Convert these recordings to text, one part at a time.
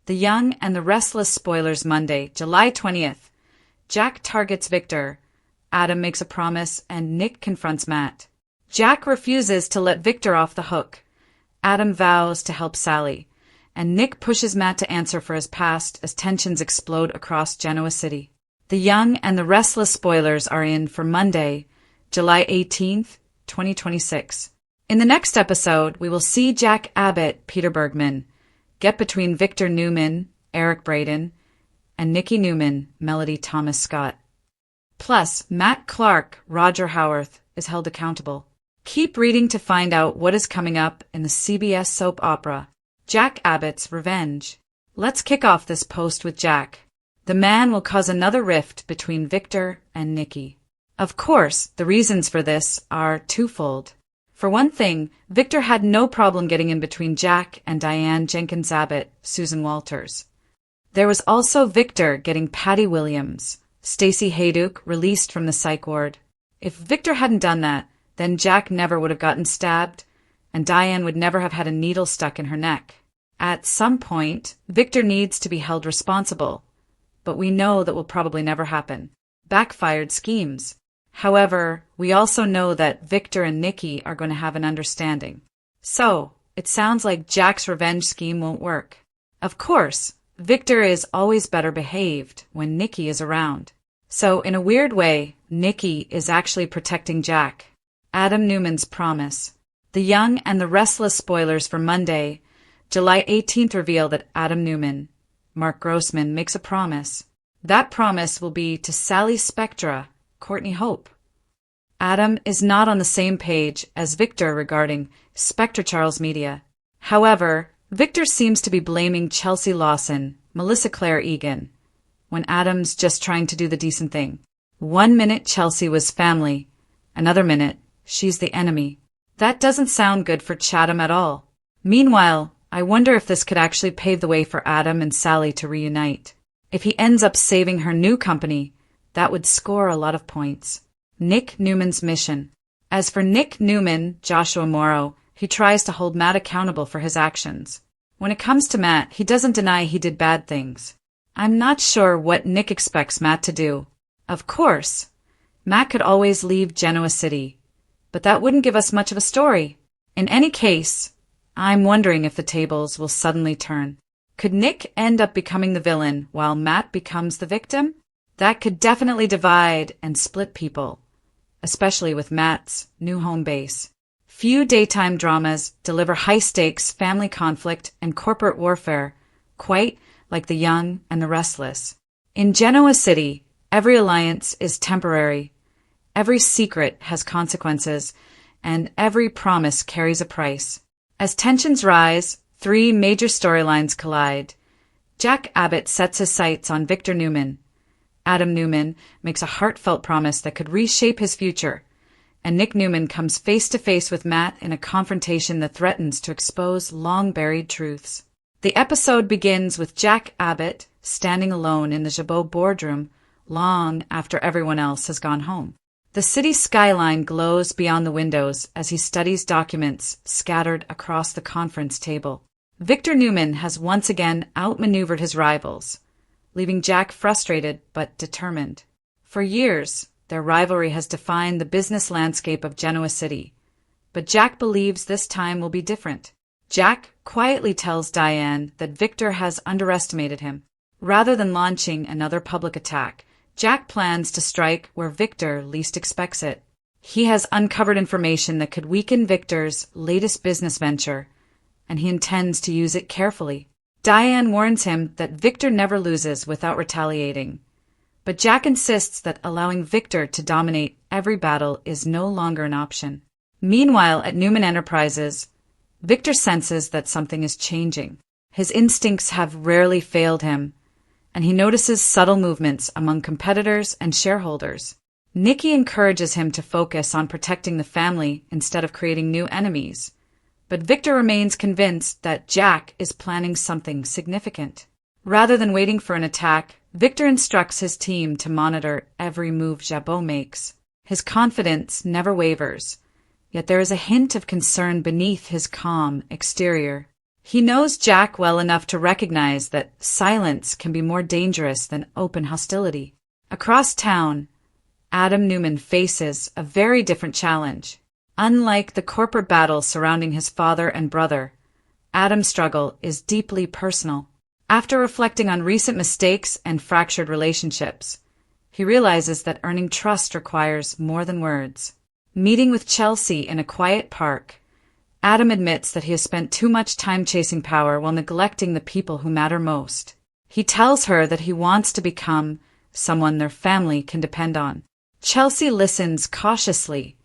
The Young and the Restless spoilers Monday, July 20th. Jack targets Victor. Adam makes a promise and Nick confronts Matt. Jack refuses to let Victor off the hook. Adam vows to help Sally. And Nick pushes Matt to answer for his past as tensions explode across Genoa City. The Young and the Restless spoilers are in for Monday, July 18th, 2026. In the next episode, we will see Jack Abbott, Peter Bergman, get between Victor Newman, Eric Braeden, and Nikki Newman, Melody Thomas Scott. Plus, Matt Clark, Roger Howarth, is held accountable. Keep reading to find out what is coming up in the CBS soap opera, Jack Abbott's Revenge. Let's kick off this post with Jack. The man will cause another rift between Victor and Nikki. Of course, the reasons for this are twofold. For one thing, Victor had no problem getting in between Jack and Diane Jenkins Abbott, Susan Walters. There was also Victor getting Patty Williams, Stacey Hayduke, released from the psych ward. If Victor hadn't done that, then Jack never would have gotten stabbed, and Diane would never have had a needle stuck in her neck. At some point, Victor needs to be held responsible, but we know that will probably never happen. Backfired schemes. However, we also know that Victor and Nikki are going to have an understanding. So, it sounds like Jack's revenge scheme won't work. Of course, Victor is always better behaved when Nikki is around. So, in a weird way, Nikki is actually protecting Jack. Adam Newman's promise. The Young and the Restless spoilers for Monday, July 18th reveal that Adam Newman, Mark Grossman, makes a promise. That promise will be to Sally Spectra, Courtney Hope. Adam is not on the same page as Victor regarding Spectra Charles Media. However, Victor seems to be blaming Chelsea Lawson, Melissa Claire Egan, when Adam's just trying to do the decent thing. 1 minute Chelsea was family, another minute she's the enemy. That doesn't sound good for Chatham at all. Meanwhile, I wonder if this could actually pave the way for Adam and Sally to reunite. If he ends up saving her new company, that would score a lot of points. Nick Newman's mission. As for Nick Newman, Joshua Morrow, he tries to hold Matt accountable for his actions. When it comes to Matt, he doesn't deny he did bad things. I'm not sure what Nick expects Matt to do. Of course, Matt could always leave Genoa City, but that wouldn't give us much of a story. In any case, I'm wondering if the tables will suddenly turn. Could Nick end up becoming the villain while Matt becomes the victim? That could definitely divide and split people, especially with Matt's new home base. Few daytime dramas deliver high-stakes family conflict and corporate warfare, quite like The Young and the Restless. In Genoa City, every alliance is temporary, every secret has consequences, and every promise carries a price. As tensions rise, 3 major storylines collide. Jack Abbott sets his sights on Victor Newman. Adam Newman makes a heartfelt promise that could reshape his future, and Nick Newman comes face-to-face with Matt in a confrontation that threatens to expose long-buried truths. The episode begins with Jack Abbott standing alone in the Jabot boardroom long after everyone else has gone home. The city skyline glows beyond the windows as he studies documents scattered across the conference table. Victor Newman has once again outmaneuvered his rivals, leaving Jack frustrated but determined. For years, their rivalry has defined the business landscape of Genoa City, but Jack believes this time will be different. Jack quietly tells Diane that Victor has underestimated him. Rather than launching another public attack, Jack plans to strike where Victor least expects it. He has uncovered information that could weaken Victor's latest business venture, and he intends to use it carefully. Diane warns him that Victor never loses without retaliating, but Jack insists that allowing Victor to dominate every battle is no longer an option. Meanwhile, at Newman Enterprises, Victor senses that something is changing. His instincts have rarely failed him, and he notices subtle movements among competitors and shareholders. Nikki encourages him to focus on protecting the family instead of creating new enemies, but Victor remains convinced that Jack is planning something significant. Rather than waiting for an attack, Victor instructs his team to monitor every move Jabot makes. His confidence never wavers, yet there is a hint of concern beneath his calm exterior. He knows Jack well enough to recognize that silence can be more dangerous than open hostility. Across town, Adam Newman faces a very different challenge. Unlike the corporate battle surrounding his father and brother, Adam's struggle is deeply personal. After reflecting on recent mistakes and fractured relationships, he realizes that earning trust requires more than words. Meeting with Chelsea in a quiet park, Adam admits that he has spent too much time chasing power while neglecting the people who matter most. He tells her that he wants to become someone their family can depend on. Chelsea listens cautiously,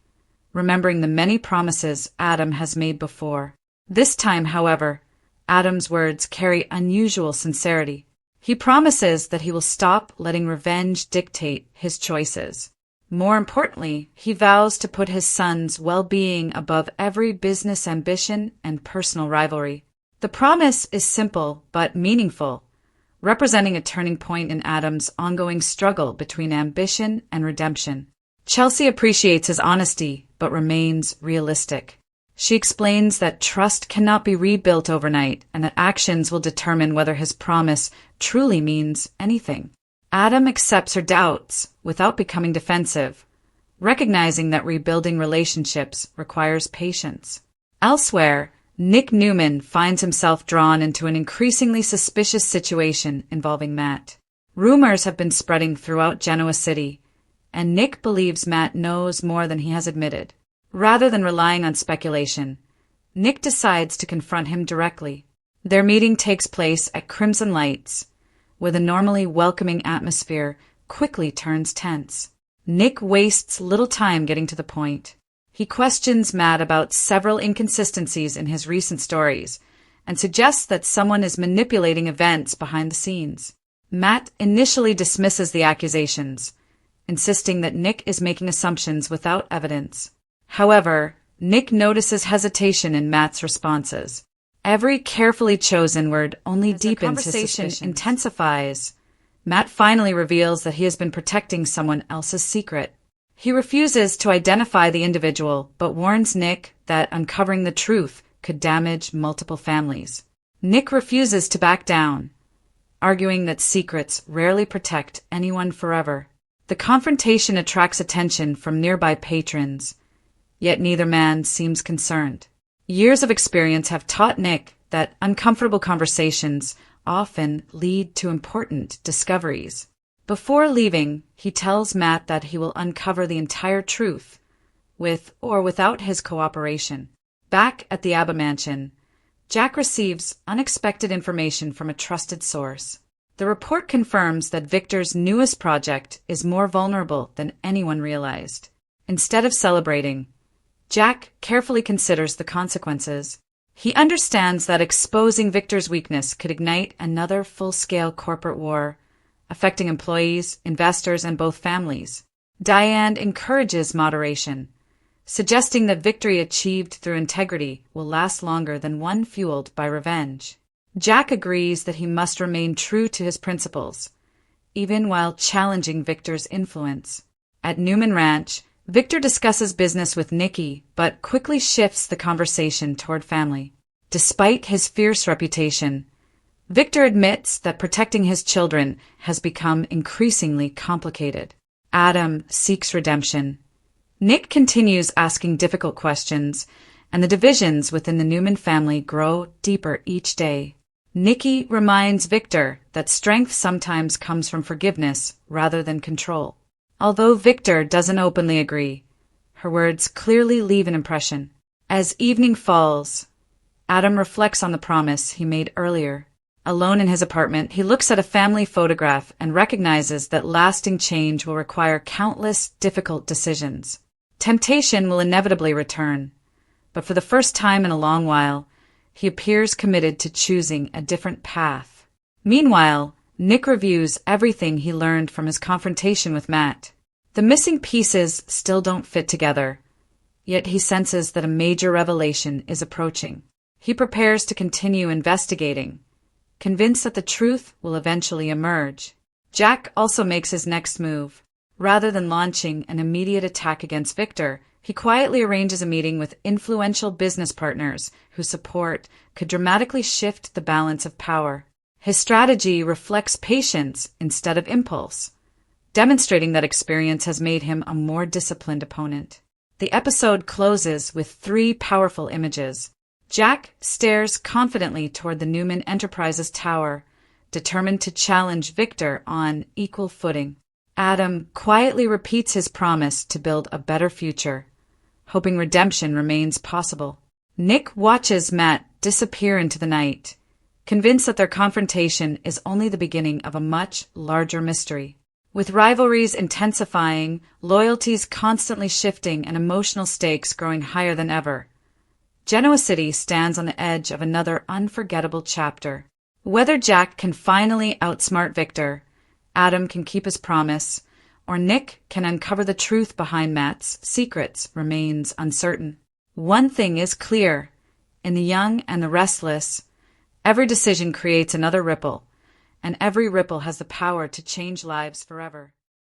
remembering the many promises Adam has made before. This time, however, Adam's words carry unusual sincerity. He promises that he will stop letting revenge dictate his choices. More importantly, he vows to put his son's well-being above every business ambition and personal rivalry. The promise is simple but meaningful, representing a turning point in Adam's ongoing struggle between ambition and redemption. Chelsea appreciates his honesty but remains realistic. She explains that trust cannot be rebuilt overnight and that actions will determine whether his promise truly means anything. Adam accepts her doubts without becoming defensive, recognizing that rebuilding relationships requires patience. Elsewhere, Nick Newman finds himself drawn into an increasingly suspicious situation involving Matt. Rumors have been spreading throughout Genoa City, and Nick believes Matt knows more than he has admitted. Rather than relying on speculation, Nick decides to confront him directly. Their meeting takes place at Crimson Lights, where the normally welcoming atmosphere quickly turns tense. Nick wastes little time getting to the point. He questions Matt about several inconsistencies in his recent stories and suggests that someone is manipulating events behind the scenes. Matt initially dismisses the accusations, insisting that Nick is making assumptions without evidence. However, Nick notices hesitation in Matt's responses. Every carefully chosen word only deepens his suspicion. Intensifies. Matt finally reveals that he has been protecting someone else's secret. He refuses to identify the individual, but warns Nick that uncovering the truth could damage multiple families. Nick refuses to back down, arguing that secrets rarely protect anyone forever. The confrontation attracts attention from nearby patrons, yet neither man seems concerned. Years of experience have taught Nick that uncomfortable conversations often lead to important discoveries. Before leaving, he tells Matt that he will uncover the entire truth, with or without his cooperation. Back at the Abbott mansion, Jack receives unexpected information from a trusted source. The report confirms that Victor's newest project is more vulnerable than anyone realized. Instead of celebrating, Jack carefully considers the consequences. He understands that exposing Victor's weakness could ignite another full-scale corporate war, affecting employees, investors, and both families. Diane encourages moderation, suggesting that victory achieved through integrity will last longer than one fueled by revenge. Jack agrees that he must remain true to his principles, even while challenging Victor's influence. At Newman Ranch, Victor discusses business with Nikki, but quickly shifts the conversation toward family. Despite his fierce reputation, Victor admits that protecting his children has become increasingly complicated. Adam seeks redemption. Nick continues asking difficult questions, and the divisions within the Newman family grow deeper each day. Nikki reminds Victor that strength sometimes comes from forgiveness rather than control. Although Victor doesn't openly agree, her words clearly leave an impression. As evening falls, Adam reflects on the promise he made earlier. Alone in his apartment, he looks at a family photograph and recognizes that lasting change will require countless difficult decisions. Temptation will inevitably return, but for the first time in a long while, he appears committed to choosing a different path. Meanwhile, Nick reviews everything he learned from his confrontation with Matt. The missing pieces still don't fit together, yet he senses that a major revelation is approaching. He prepares to continue investigating, convinced that the truth will eventually emerge. Jack also makes his next move. Rather than launching an immediate attack against Victor, He quietly arranges a meeting with influential business partners whose support could dramatically shift the balance of power. His strategy reflects patience instead of impulse, demonstrating that experience has made him a more disciplined opponent. The episode closes with three powerful images. Jack stares confidently toward the Newman Enterprises tower, determined to challenge Victor on equal footing. Adam quietly repeats his promise to build a better future, hoping redemption remains possible. Nick watches Matt disappear into the night, convinced that their confrontation is only the beginning of a much larger mystery. With rivalries intensifying, loyalties constantly shifting, and emotional stakes growing higher than ever, Genoa City stands on the edge of another unforgettable chapter. Whether Jack can finally outsmart Victor, Adam can keep his promise, or Nick can uncover the truth behind Matt's secrets remains uncertain. One thing is clear. In The Young and the Restless, every decision creates another ripple, and every ripple has the power to change lives forever.